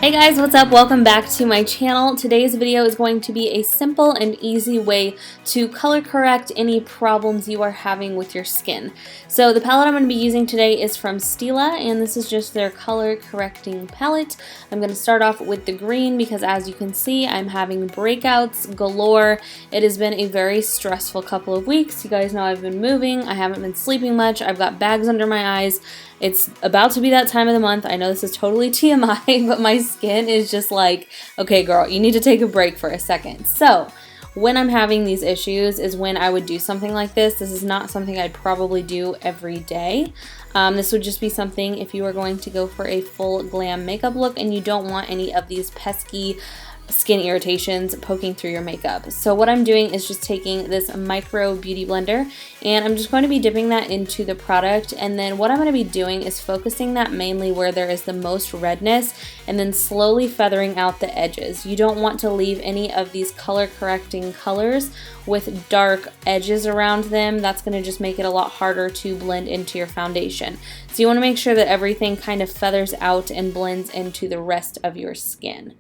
Hey guys, what's up? Welcome back to my channel. Today's video is going to be a simple and easy way to color correct any problems you are having with your skin. So the palette I'm going to be using today is from Stila, and this is just their color correcting palette. I'm going to start off with the green because as you can see, I'm having breakouts galore. It has been a very stressful couple of weeks. You guys know I've been moving, I haven't been sleeping much, I've got bags under my eyes. It's about to be that time of the month. I know this is totally TMI, but my skin is just like, okay girl, you need to take a break for a second. So when I'm having these issues is when I would do something like this. This is not something I'd probably do every day. This would just be something if you are going to go for a full glam makeup look and you don't want any of these pesky skin irritations poking through your makeup. So what I'm doing is just taking this micro beauty blender and I'm just going to be dipping that into the product, and then what I'm going to be doing is focusing that mainly where there is the most redness and then slowly feathering out the edges. You don't want to leave any of these color correcting colors with dark edges around them. That's going to just make it a lot harder to blend into your foundation. So you want to make sure that everything kind of feathers out and blends into the rest of your skin.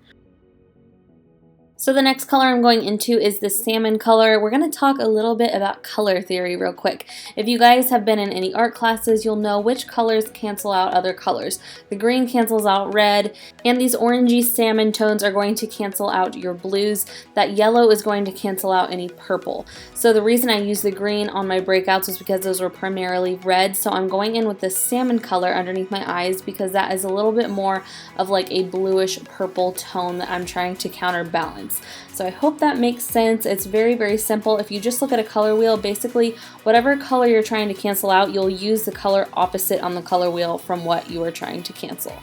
So the next color I'm going into is the Salmon Color. We're going to talk a little bit about color theory real quick. If you guys have been in any art classes, you'll know which colors cancel out other colors. The green cancels out red, and these orangey salmon tones are going to cancel out your blues. That yellow is going to cancel out any purple. So the reason I use the green on my breakouts is because those were primarily red, so I'm going in with the Salmon Color underneath my eyes because that is a little bit more of like a bluish purple tone that I'm trying to counterbalance. So I hope that makes sense. It's very, very simple. If you just look at a color wheel, basically whatever color you're trying to cancel out, you'll use the color opposite on the color wheel from what you are trying to cancel.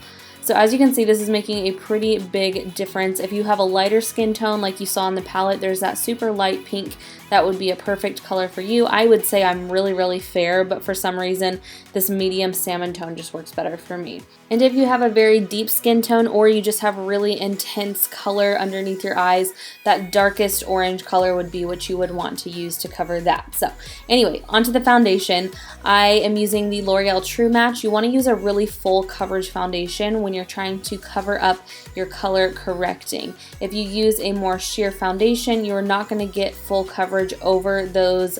So as you can see, this is making a pretty big difference. If you have a lighter skin tone like you saw in the palette, there's that super light pink. That would be a perfect color for you. I would say I'm really, really fair, but for some reason, this medium salmon tone just works better for me. And if you have a very deep skin tone or you just have really intense color underneath your eyes, that darkest orange color would be what you would want to use to cover that. So anyway, onto the foundation. I am using the L'Oreal True Match. You want to use a really full coverage foundation when you're trying to cover up your color correcting. If you use a more sheer foundation, you're not going to get full coverage over those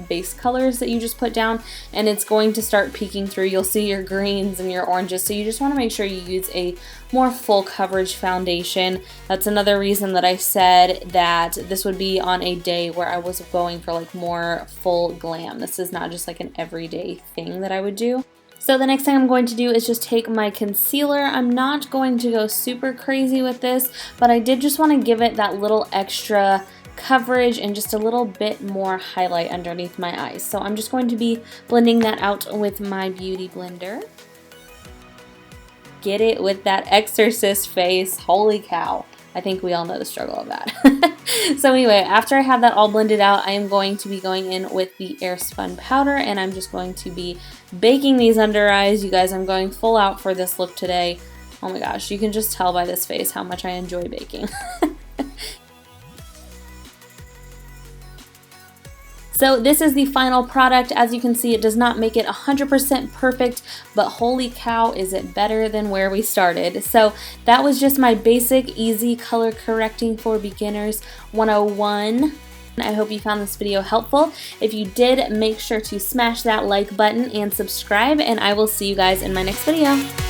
base colors that you just put down, and it's going to start peeking through. You'll see your greens and your oranges, so you just want to make sure you use a more full coverage foundation. That's another reason that I said that this would be on a day where I was going for like more full glam. This is not just like an everyday thing that I would do. So the next thing I'm going to do is just take my concealer. I'm not going to go super crazy with this, but I did just want to give it that little extra coverage and just a little bit more highlight underneath my eyes. So I'm just going to be blending that out with my beauty blender. Get it with that exorcist face. Holy cow. I think we all know the struggle of that. So anyway, after I have that all blended out, I am going to be going in with the Airspun powder, and I'm just going to be baking these under eyes. You guys, I'm going full out for this look today. Oh my gosh, you can just tell by this face how much I enjoy baking. So this is the final product. As you can see, it does not make it 100% perfect, but holy cow, is it better than where we started. So that was just my basic, easy color correcting for beginners 101. I hope you found this video helpful. If you did, make sure to smash that like button and subscribe, and I will see you guys in my next video.